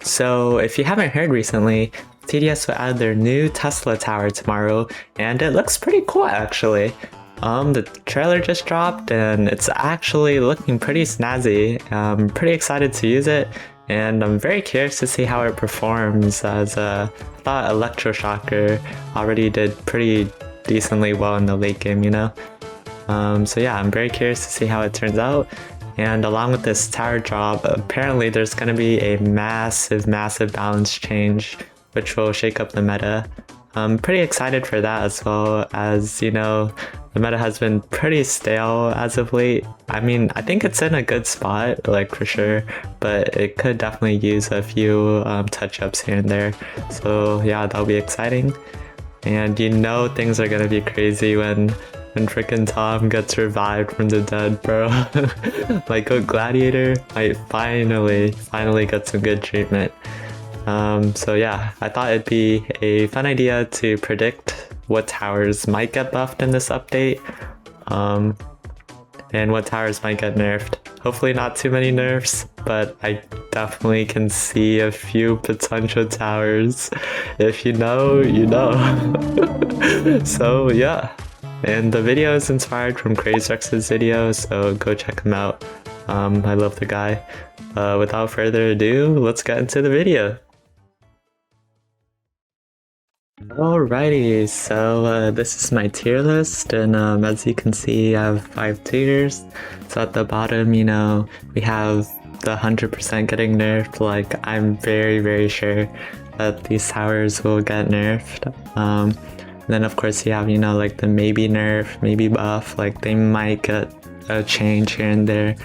So if you haven't heard recently, TDS will add their new Tesla tower tomorrow, and it looks pretty cool actually. The trailer just dropped and it's actually looking pretty snazzy. I'm pretty excited to use it, and I'm very curious to see how it performs, as I thought Electroshocker already did pretty decently well in the late game, you know? So yeah, I'm very curious to see how it turns out. And along with this tower drop, apparently there's going to be a massive balance change, which will shake up the meta. I'm pretty excited for that, as well as, you know, the meta has been pretty stale as of late. I mean, I think it's in a good spot, like for sure, but it could definitely use a few touch-ups here and there. So yeah, that'll be exciting. And you know things are gonna be crazy when frickin' Tom gets revived from the dead, bro. Like a gladiator might finally get some good treatment. So yeah, I thought it'd be a fun idea to predict what towers might get buffed in this update, and what towers might get nerfed. Hopefully not too many nerfs, but I definitely can see a few potential towers. If you know, you know. So yeah. And the video is inspired from CrazeRex's video, so go check him out. I love the guy. Without further ado, let's get into the video. Alrighty, so this is my tier list, and as you can see, I have 5 tiers. So at the bottom, you know, we have the 100% getting nerfed. Like, I'm very sure that these towers will get nerfed. Then of course you have, you know, like the maybe nerf, maybe buff, like they might get a change here and there.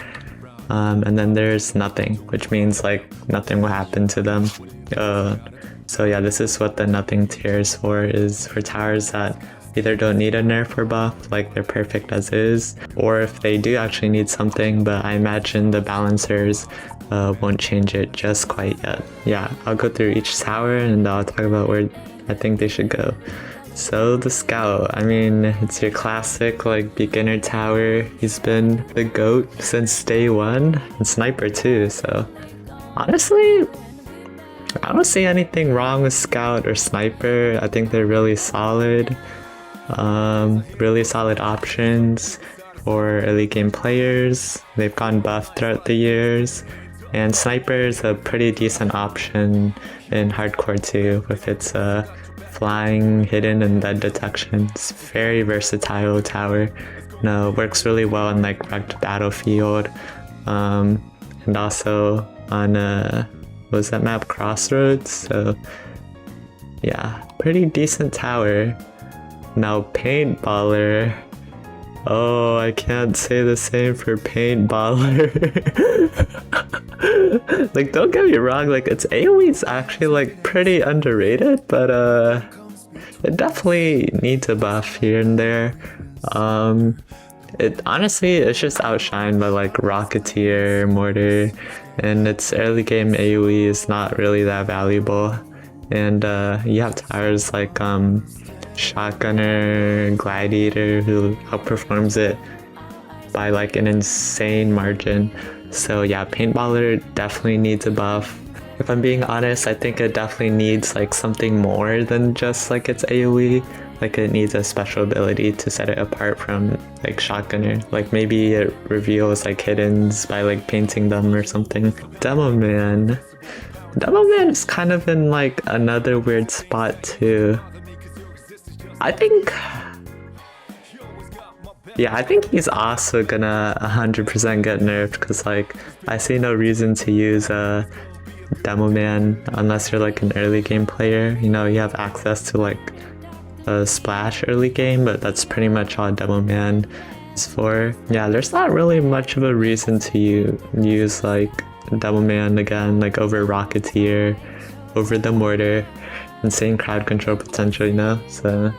And then there's nothing, which means like nothing will happen to them. So yeah, this is what the nothing tier is for towers that either don't need a nerf or buff, like they're perfect as is, or if they do actually need something, but I imagine the balancers won't change it just quite yet. Yeah, I'll go through each tower and I'll talk about where I think they should go. So the Scout, I mean, it's your classic like beginner tower. He's been the GOAT since day one, and Sniper too, so honestly, I don't see anything wrong with Scout or Sniper. I think they're really solid options for early game players. They've gone buffed throughout the years, and Sniper is a pretty decent option in hardcore too, with its flying, hidden, and dead detection. It's very versatile tower. You know, works really well in like wrecked battlefield, and also on what was that map, Crossroads. So yeah, pretty decent tower. Now Paintballer. Oh, I can't say the same for Paintballer. Like, don't get me wrong, like its AoE is actually like pretty underrated, but it definitely needs a buff here and there. It honestly, it's just outshined by like Rocketeer, Mortar, and its early game AoE is not really that valuable. And you have towers like Shotgunner, Gladiator, who outperforms it by like an insane margin. So yeah, Paintballer definitely needs a buff. If I'm being honest, I think it definitely needs like something more than just like its AoE. Like it needs a special ability to set it apart from like Shotgunner. Like maybe it reveals like hiddens by like painting them or something. Demoman is kind of in like another weird spot too. I think he's also gonna 100% get nerfed, because like I see no reason to use a Demoman unless you're like an early game player. You know, you have access to like a splash early game, but that's pretty much all Demoman is for. Yeah, there's not really much of a reason to use like Demoman again, like over Rocketeer, over the Mortar. Insane crowd control potential, you know? So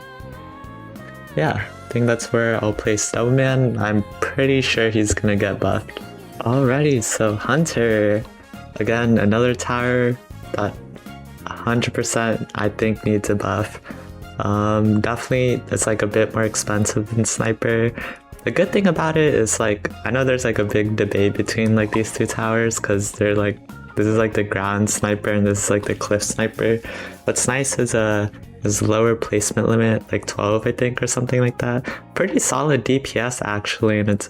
yeah, I think that's where I'll place Demoman. I'm pretty sure he's gonna get buffed. Alrighty, so Hunter. Again, another tower that 100% I think needs a buff. Definitely it's like a bit more expensive than Sniper. The good thing about it is like, I know there's like a big debate between like these two towers because they're like This is like the ground sniper and this is like the cliff sniper. What's nice is lower placement limit, like 12 I think or something like that. Pretty solid DPS actually, and it's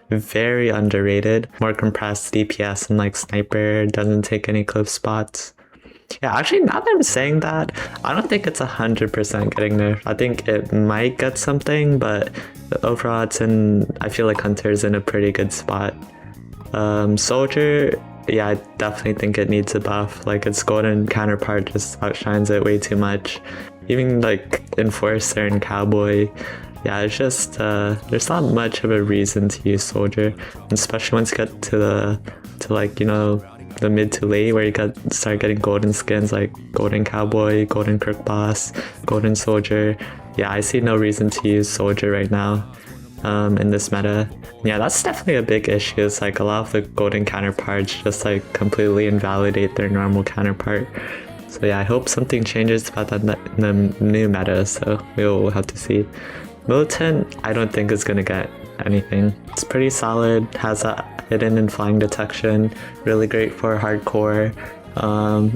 very underrated. More compressed DPS and like sniper, doesn't take any cliff spots. Yeah, actually now that I'm saying that, I don't think it's 100% getting nerfed. I think it might get something, but overall I feel like Hunter's in a pretty good spot. Soldier, yeah, I definitely think it needs a buff. Like its golden counterpart just outshines it way too much. Even like Enforcer and Cowboy, yeah, it's just there's not much of a reason to use Soldier, especially once you get to like, you know, the mid to late where you start getting golden skins like Golden Cowboy, Golden Crook Boss, Golden Soldier. Yeah, I see no reason to use Soldier right now in this meta. Yeah, that's definitely a big issue. It's like a lot of the golden counterparts just like completely invalidate their normal counterpart. So yeah, I hope something changes about that in the new meta, so we'll have to see. Molten, I don't think is gonna get anything. It's pretty solid, has a hidden and flying detection, really great for hardcore,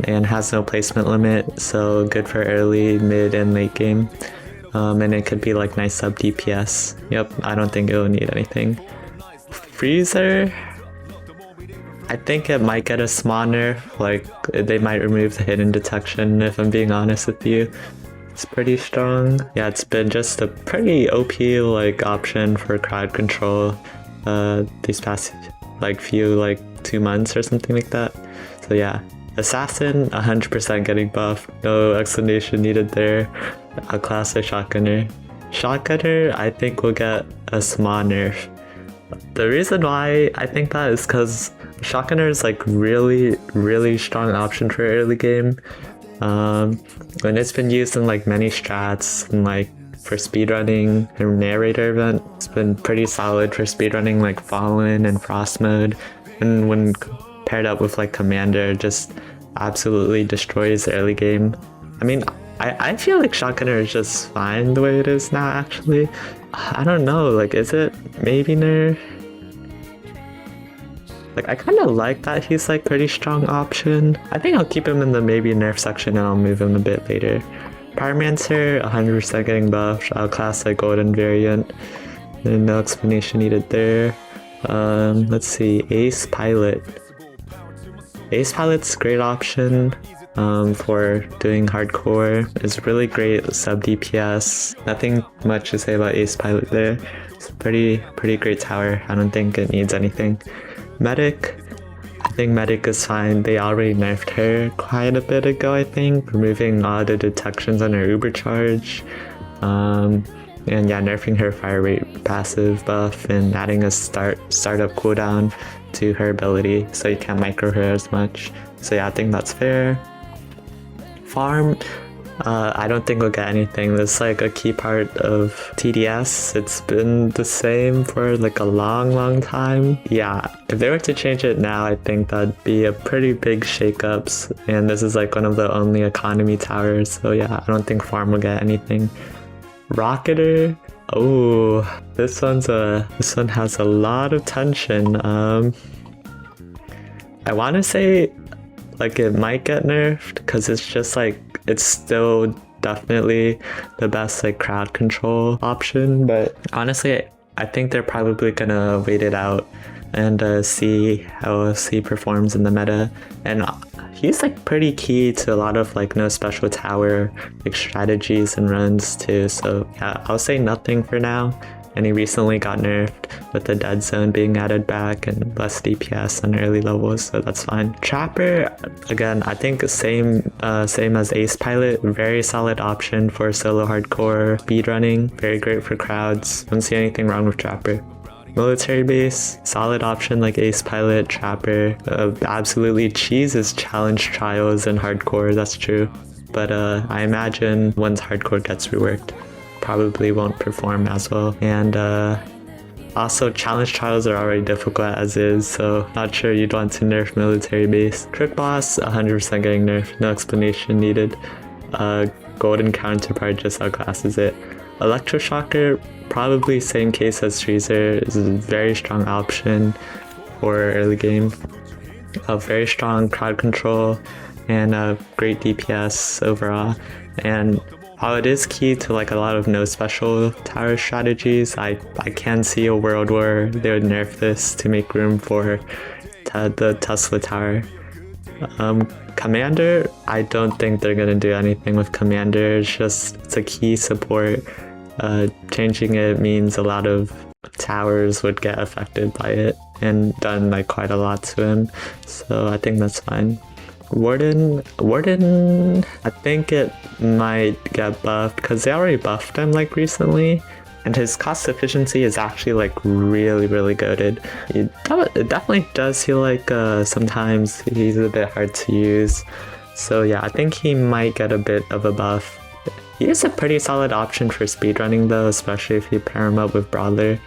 and has no placement limit, so good for early, mid, and late game. And it could be like nice sub DPS. Yep, I don't think it'll need anything. Freezer, I think it might get a small nerf, like they might remove the hidden detection if I'm being honest with you. It's pretty strong. Yeah, it's been just a pretty OP like option for crowd control these past like few like 2 months or something like that. So yeah, Assassin 100% getting buffed, no explanation needed there. A classic Shotgunner. Shotgunner I think will get a small nerf. The reason why I think that is because Shotgunner is like really strong option for early game. And it's been used in like many strats and like for speedrunning and narrator event. It's been pretty solid for speedrunning like Fallen and Frost mode. And when paired up with like Commander, just absolutely destroys the early game. I mean, I feel like Shotgunner is just fine the way it is now actually. I don't know, like is it maybe nerf? Like I kind of like that he's like pretty strong option. I think I'll keep him in the maybe nerf section and I'll move him a bit later. Pyromancer 100% getting buffed, classic golden variant. And no explanation needed there. Let's see, Ace Pilot. Ace Pilot's great option for doing hardcore. It's really great sub DPS. Nothing much to say about Ace Pilot there. It's a pretty great tower. I don't think it needs anything. Medic, I think Medic is fine. They already nerfed her quite a bit ago, I think, removing all the detections on her Uber charge. And yeah, nerfing her fire rate passive buff and adding a startup cooldown to her ability so you can't micro her as much. So yeah, I think that's fair. Farm, I don't think we'll get anything. That's like a key part of TDS. It's been the same for like a long time. Yeah, if they were to change it now, I think that'd be a pretty big shakeups. And this is like one of the only economy towers. So yeah, I don't think Farm will get anything. Rocketer, oh, this one has a lot of tension. I want to say like it might get nerfed because it's just like it's still definitely the best like crowd control option, but honestly I think they're probably gonna wait it out and see how he performs in the meta. And he's like pretty key to a lot of like no special tower like strategies and runs too. So yeah, I'll say nothing for now. And he recently got nerfed with the dead zone being added back and less DPS on early levels, so that's fine. Trapper, again, I think same as Ace Pilot, very solid option for solo hardcore speedrunning, very great for crowds. Don't see anything wrong with Trapper. Military base, solid option like Ace Pilot, Trapper. Absolutely cheeses challenge trials and hardcore, that's true. But I imagine once hardcore gets reworked, probably won't perform as well. And also challenge trials are already difficult as is, so not sure you'd want to nerf military base. Trick boss 100% getting nerfed, no explanation needed. Golden counterpart just outclasses it. Electroshocker, probably same case as Freezer, is a very strong option for early game. a very strong crowd control and a great DPS overall. And while it is key to like a lot of no special tower strategies, I can see a world where they would nerf this to make room for the Tesla tower. Commander, I don't think they're gonna do anything with Commander. It's a key support. Changing it means a lot of towers would get affected by it and done like quite a lot to him, so I think that's fine. Warden, I think it might get buffed because they already buffed him like recently, and his cost efficiency is actually like really goated. It definitely does feel like sometimes he's a bit hard to use, so yeah, I think he might get a bit of a buff. He is a pretty solid option for speedrunning though, especially if you pair him up with Brawler.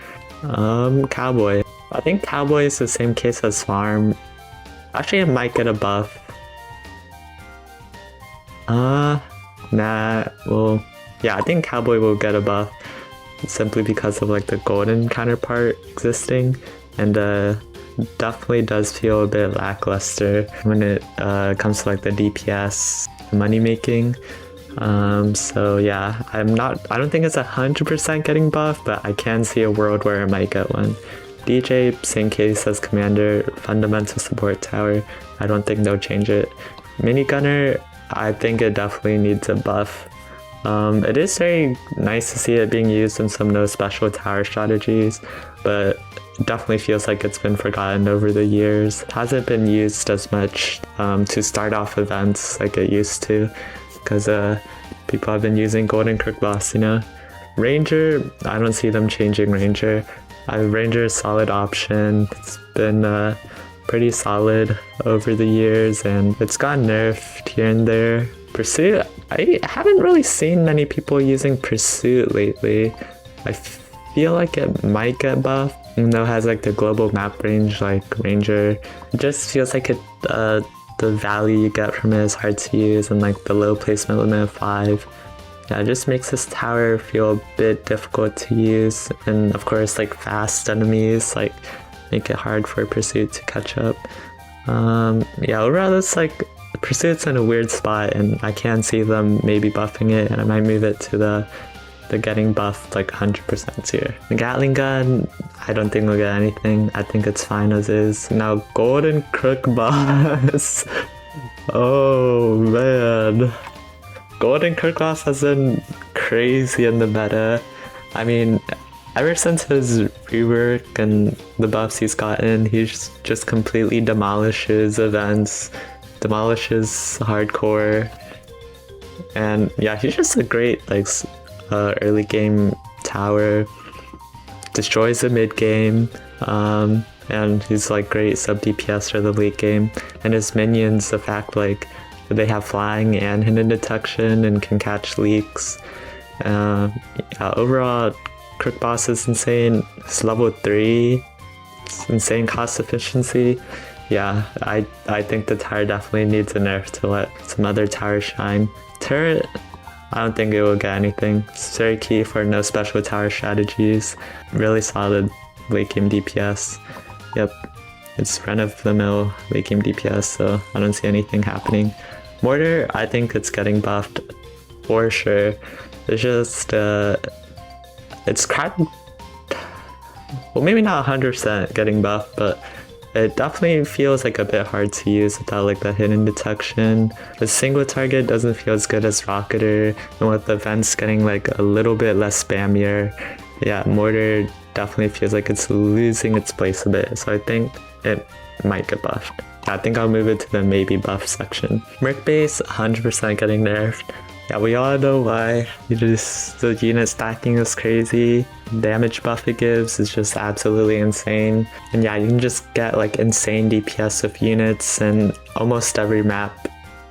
Cowboy. I think Cowboy is the same case as Farm. Actually, it might get a buff. Well, yeah, I think Cowboy will get a buff simply because of like the golden counterpart existing, and definitely does feel a bit lackluster when it comes to like the DPS money making. So yeah, I don't think it's 100% getting buffed, but I can see a world where it might get one. DJ, same case as Commander, fundamental support tower. I don't think they'll change it. Minigunner, I think it definitely needs a buff. It is very nice to see it being used in some no special tower strategies, but it definitely feels like it's been forgotten over the years. It hasn't been used as much to start off events like it used to, because people have been using Golden Crook Boss, you know. Ranger, I don't see them changing Ranger. Ranger is a solid option. It's been pretty solid over the years, and it's gotten nerfed here and there. Pursuit, I haven't really seen many people using Pursuit lately. I feel like it might get buffed, even though it has like the global map range like Ranger. It just feels like the value you get from it is hard to use, and like the low placement limit of 5. Yeah, it just makes this tower feel a bit difficult to use, and of course like fast enemies like make it hard for Pursuit to catch up. Yeah, overall it's like Pursuit's in a weird spot, and I can see them maybe buffing it, and I might move it to the getting buffed like 100% tier. The Gatling gun, I don't think we'll get anything. I think it's fine as is. Now Golden Crook Boss. Oh man. Golden Crook Boss has been crazy in the meta. I mean, ever since his rework and the buffs he's gotten, he's just completely demolishes events, demolishes hardcore, and yeah, he's just a great like early game tower, destroys the mid game, and he's like great sub DPS for the late game. And his minions, the fact like they have flying and hidden detection and can catch leaks. Yeah, overall Crook Boss is insane. It's level 3. It's insane cost efficiency. Yeah, I think the tower definitely needs a nerf to let some other towers shine. Turret, I don't think it will get anything. It's very key for no special tower strategies. Really solid late game DPS. Yep, it's run of the mill late game DPS, so I don't see anything happening. Mortar, I think it's getting buffed for sure. It's just it's kind of, well, maybe not 100% getting buffed, but it definitely feels like a bit hard to use without like the hidden detection. The single target doesn't feel as good as Rocketer, and with the events getting like a little bit less spammier, yeah, Mortar definitely feels like it's losing its place a bit, so I think it might get buffed. I think I'll move it to the maybe buff section. Merc base, 100% getting nerfed. Yeah, we all know why. The unit stacking is crazy. Damage buff it gives is just absolutely insane. And yeah, you can just get like insane DPS with units, and almost every map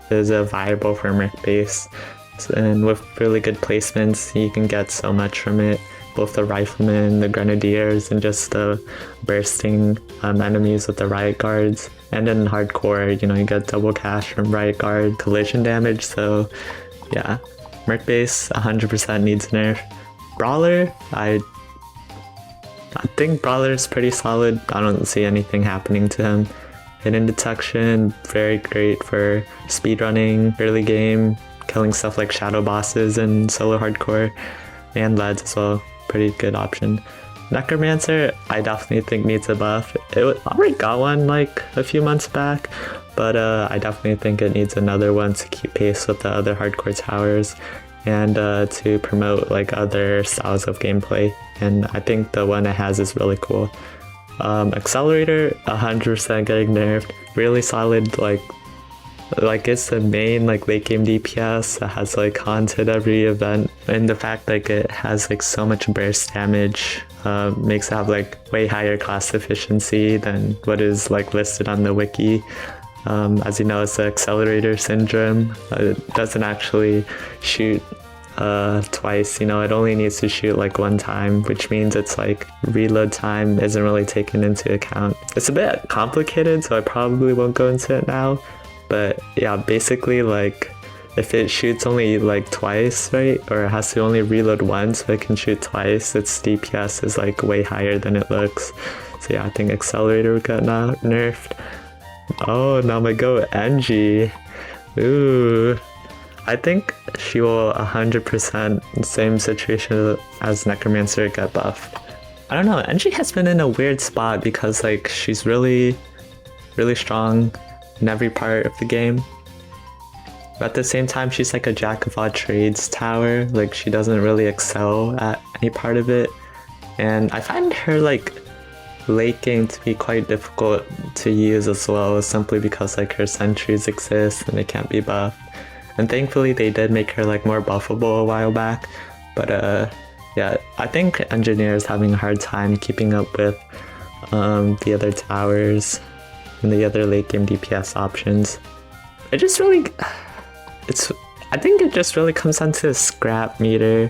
is viable for Merc base. And with really good placements, you can get so much from it. Both the riflemen, the grenadiers, and just the bursting enemies with the riot guards. And in hardcore, you know, you get double cash from riot guard, collision damage, so yeah. Merc base 100% needs a nerf. Brawler, I think Brawler is pretty solid. I don't see anything happening to him. hidden detection, very great for speedrunning, early game, killing stuff like shadow bosses and solo hardcore, and leads as well. Pretty good option. Necromancer, I definitely think needs a buff. It already got one like a few months back, but I definitely think it needs another one to keep pace with the other hardcore towers and to promote like other styles of gameplay. And I think the one it has is really cool. Accelerator, 100% getting nerfed. Really solid, like it's the main like late game DPS that has like haunted every event, and the fact like it has like so much burst damage makes it have like way higher class efficiency than what is like listed on the wiki. As you know, it's the accelerator syndrome. It doesn't actually shoot twice, you know, it only needs to shoot like one time, which means it's like reload time isn't really taken into account. It's a bit complicated, so I probably won't go into it now, but yeah, basically like if it shoots only like twice, right, or it has to only reload once but it can shoot twice, its DPS is like way higher than it looks. So yeah, I think accelerator got nerfed. Oh, now my go NG. Ooh, I think she will 100% same situation as Necromancer get buffed. I don't know, NG has been in a weird spot because like she's really strong in every part of the game. But at the same time, she's like a jack of all trades tower. Like she doesn't really excel at any part of it. And I find her like late game to be quite difficult to use as well, simply because like her sentries exist and they can't be buffed. And thankfully they did make her like more buffable a while back, but yeah, I think Engineer is having a hard time keeping up with the other towers and the other late game DPS options. I think it just really comes down to scrap meter.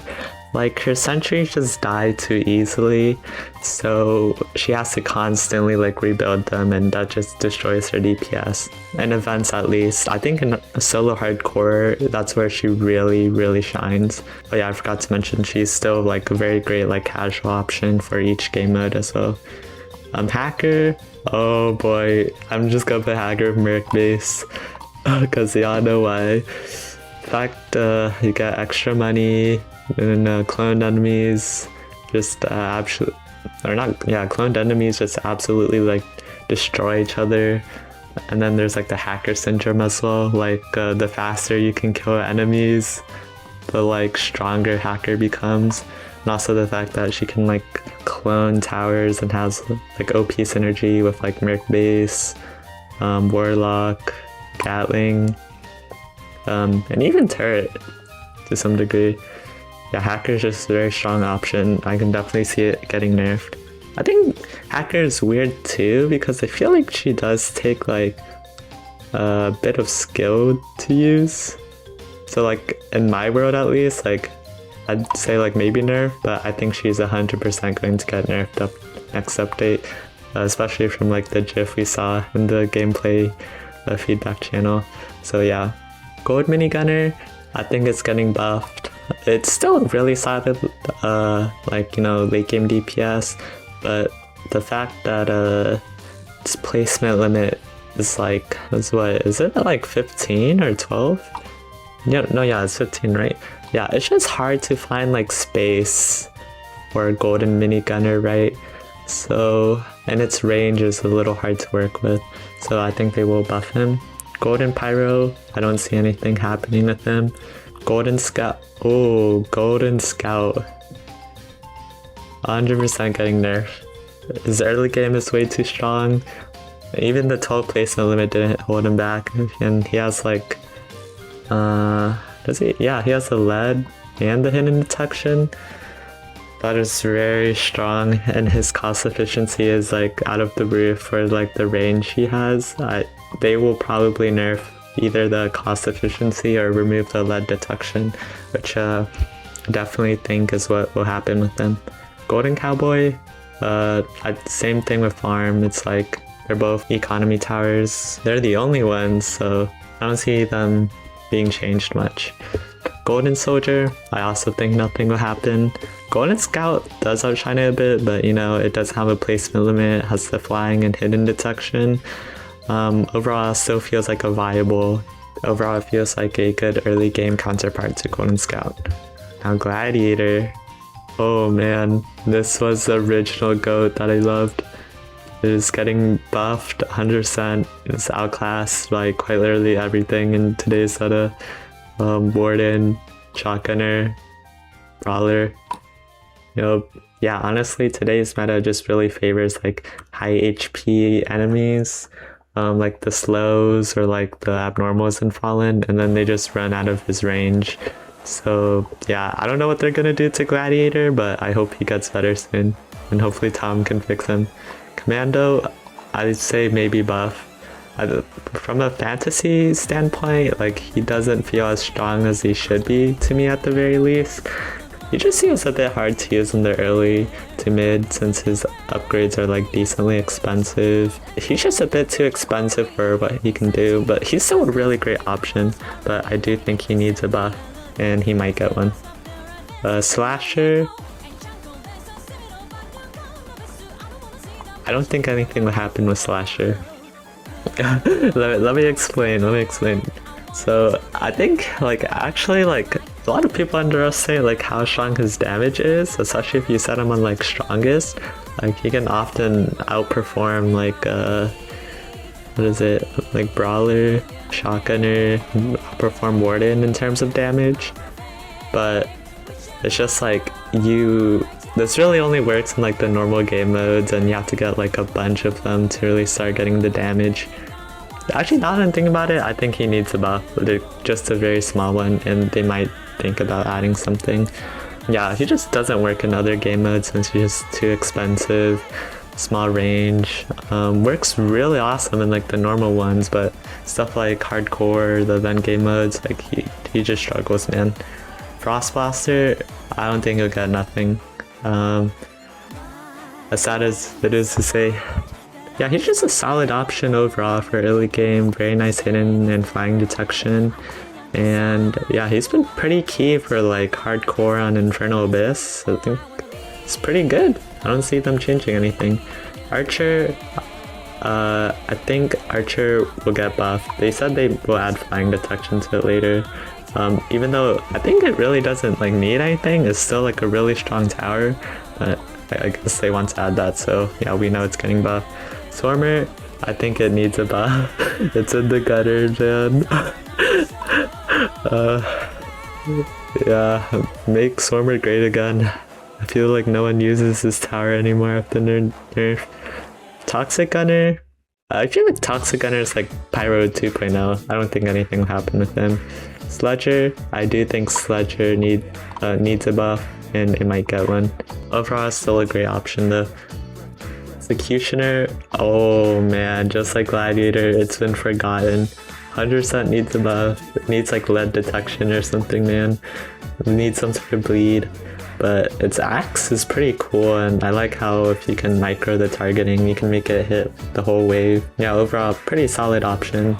Like her sentries just die too easily, so she has to constantly like rebuild them, and that just destroys her DPS. In events at least. I think in a solo hardcore, that's where she really shines. But yeah, I forgot to mention she's still like a very great like casual option for each game mode as well. Hacker, oh boy, I'm just gonna put Hacker Merc base because y'all know why. In fact, you get extra money. And cloned enemies just cloned enemies just absolutely like destroy each other. And then there's like the hacker syndrome as well, like the faster you can kill enemies, the like stronger hacker becomes. And also the fact that she can like clone towers and has like OP synergy with like Merc base, Warlock, Gatling, and even turret to some degree. Yeah, Hacker is just a very strong option. I can definitely see it getting nerfed. I think Hacker is weird too because I feel like she does take like a bit of skill to use. So like in my world at least, like I'd say like maybe nerf, but I think she's 100% going to get nerfed up next update, especially from like the GIF we saw in the gameplay feedback channel. So yeah, Gold Minigunner, I think it's getting buffed. It's still really solid, like, you know, late game DPS, but the fact that its placement limit is like, is it like 15 or 12? Yeah, it's 15, right? Yeah, it's just hard to find like space for a golden minigunner, right? So, and its range is a little hard to work with, so I think they will buff him. Golden Pyro, I don't see anything happening with him. Golden Scout, oh, Golden Scout, 100% getting nerfed. His early game is way too strong. Even the 12 placement limit didn't hold him back, and he has like, does he? Yeah, he has the lead and the hidden detection. That is very strong, and his cost efficiency is like out of the roof for like the range he has. They will probably nerf either the cost efficiency or remove the lead detection, which I definitely think is what will happen with them. Golden Cowboy, same thing with Farm. It's like they're both economy towers. They're the only ones, so I don't see them being changed much. Golden Soldier, I also think nothing will happen. Golden Scout does outshine it a bit, but you know, it does have a placement limit, has the flying and hidden detection. Overall, it still feels like a viable. Overall, it feels like a good early game counterpart to Golden Scout. Now Gladiator. Oh man, this was the original GOAT that I loved. It is getting buffed 100%. It's outclassed by quite literally everything in today's meta. Warden, Shotgunner, Brawler. Yeah, honestly, today's meta just really favors like high HP enemies, like the slows or like the abnormals in Fallen, and then they just run out of his range. So yeah, I don't know what they're gonna do to Gladiator, but I hope he gets better soon, and hopefully Tom can fix him. Commando, I'd say maybe buff. From a fantasy standpoint, like he doesn't feel as strong as he should be to me at the very least. He just seems a bit hard to use in the early to mid since his upgrades are like decently expensive. He's just a bit too expensive for what he can do, but he's still a really great option. But I do think he needs a buff, and he might get one. Slasher. I don't think anything will happen with Slasher. let me explain. So I think like actually like a lot of people underestimate like how strong his damage is, especially if you set him on like strongest. Like he can often outperform like what is it, like Brawler, Shotgunner, outperform Warden in terms of damage. But it's just like this really only works in like the normal game modes, and you have to get like a bunch of them to really start getting the damage. Actually, now that I'm thinking about it, I think he needs a buff, just a very small one, and they might think about adding something. Yeah, he just doesn't work in other game modes since he's just too expensive, small range. Works really awesome in like the normal ones, but stuff like hardcore, the event game modes, like he just struggles, man. Frost Blaster, I don't think he'll get nothing. As sad as it is to say, yeah, he's just a solid option overall for early game. Very nice hidden and flying detection, and yeah, he's been pretty key for like hardcore on Infernal Abyss. I think it's pretty good. I don't see them changing anything. Archer, I think Archer will get buffed. They said they will add flying detection to it later. Even though I think it really doesn't like need anything, it's still like a really strong tower, but I guess they want to add that, so yeah, we know it's getting buffed. Swarmer, I think it needs a buff. It's in the gutter, man. Yeah, make Swarmer great again. I feel like no one uses this tower anymore after nerf. Toxic Gunner, I feel like Toxic Gunner is like Pyro 2.0. I don't think anything will happen with him. Sledger, I do think Sledger needs a buff, and it might get one. Overall, it's still a great option though. Executioner, oh man, just like Gladiator, it's been forgotten. 100% needs a buff. It needs like lead detection or something, man. It needs some sort of bleed. But its axe is pretty cool, and I like how if you can micro the targeting, you can make it hit the whole wave. Yeah, overall, pretty solid option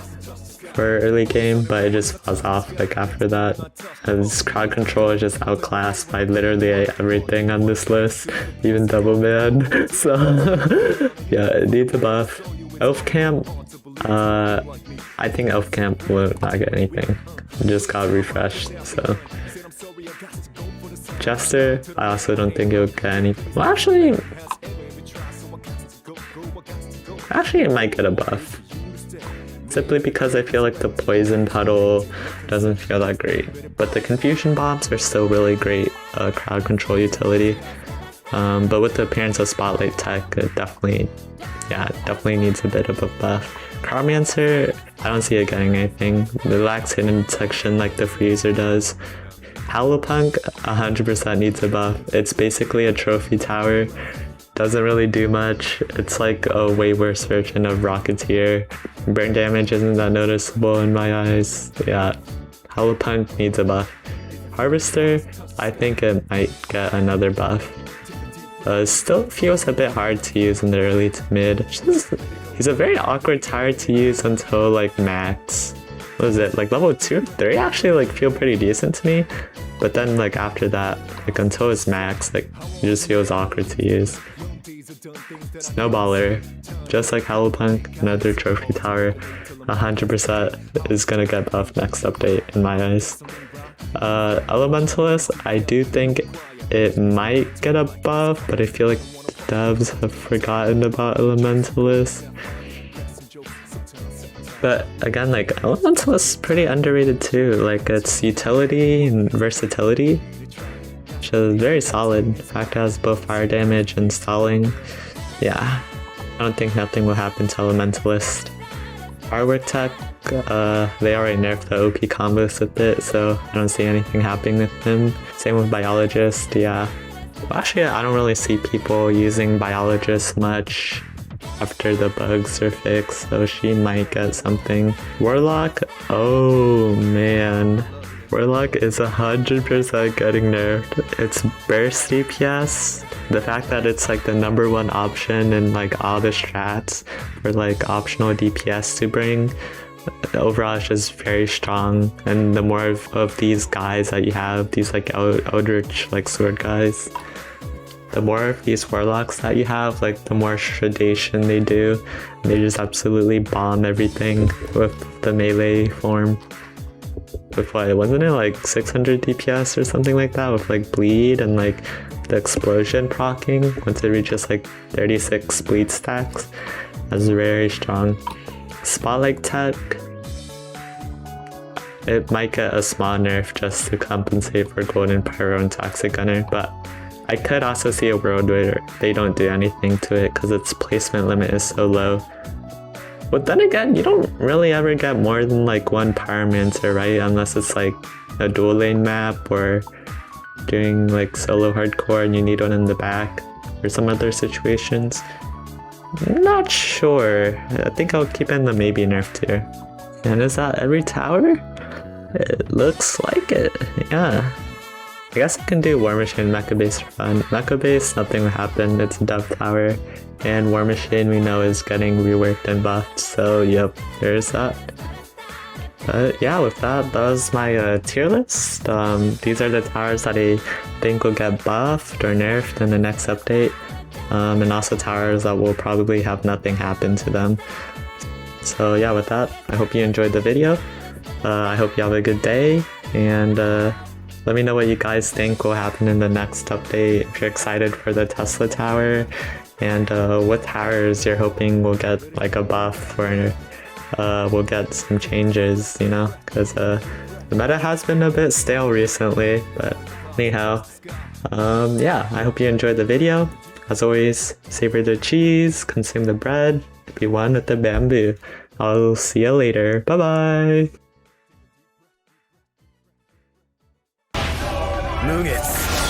for early game, but it just falls off like after that. As crowd control is just outclassed by literally everything on this list, even double man. So yeah, it needs a buff. Elf Camp, I think Elf Camp will not get anything. It just got refreshed, so. Jester, I also don't think it'll get any. Well, actually, it might get a buff. Simply because I feel like the poison puddle doesn't feel that great. But the confusion bombs are still really great crowd control utility. But with the appearance of Spotlight Tech, it definitely needs a bit of a buff. Carmancer, I don't see it getting anything. It lacks hidden detection like the Freezer does. Howlpunk 100% needs a buff. It's basically a trophy tower. Doesn't really do much. It's like a way worse version of Rocketeer. Burn damage isn't that noticeable in my eyes. Yeah, Howlpunk needs a buff. Harvester, I think it might get another buff. Still feels a bit hard to use in the early to mid. He's a very awkward tower to use until like max. What is it, like level 2 or 3 actually like feel pretty decent to me, but then like after that, like until it's max, like it just feels awkward to use. Snowballer, just like Hellpunk, another trophy tower, 100% is gonna get buffed next update in my eyes. Elementalist, I do think it might get a buff, but I feel like devs have forgotten about Elementalist. But again, like, Elementalist is pretty underrated too. Like, its utility and versatility, which is very solid. In fact, it has both fire damage and stalling. Yeah, I don't think nothing will happen to Elementalist. Rework tech, they already nerfed the OP combos with it, so I don't see anything happening with him. Same with Biologist, yeah. Well, actually, I don't really see people using Biologist much after the bugs are fixed, so she might get something. Warlock, oh man. Warlock is 100% getting nerfed. It's burst DPS. The fact that it's like the #1 option in like all the strats for like optional DPS to bring, overall is just very strong. And the more of these guys that you have, these like eldritch like sword guys, the more of these warlocks that you have, like the more shredation they do. They just absolutely bomb everything with the melee form. With what, wasn't it like 600 DPS or something like that, with like bleed and like the explosion proccing once it reaches like 36 bleed stacks? That's very strong. Spotlight tech, it might get a small nerf just to compensate for golden pyro and toxic gunner, but I could also see a world where they don't do anything to it because its placement limit is so low. But then again, you don't really ever get more than like one pyromancer, right? Unless it's like a dual lane map or doing like solo hardcore and you need one in the back or some other situations. Not sure. I think I'll keep in the maybe nerf tier. And is that every tower? It looks like it, yeah. I guess I can do War Machine Mecha Base for fun. Mecha Base, nothing will happen, it's a dev tower. And War Machine we know is getting reworked and buffed, so yep, there's that. But yeah, with that was my tier list. These are the towers that I think will get buffed or nerfed in the next update. And also towers that will probably have nothing happen to them. So yeah, with that, I hope you enjoyed the video. I hope you have a good day, and let me know what you guys think will happen in the next update, if you're excited for the Tesla tower, and what towers you're hoping will get like a buff or will get some changes, you know, because the meta has been a bit stale recently. But anyhow, yeah, I hope you enjoyed the video. As always, savor the cheese, consume the bread, be one with the bamboo. I'll see you later. Bye bye! Mugetsu.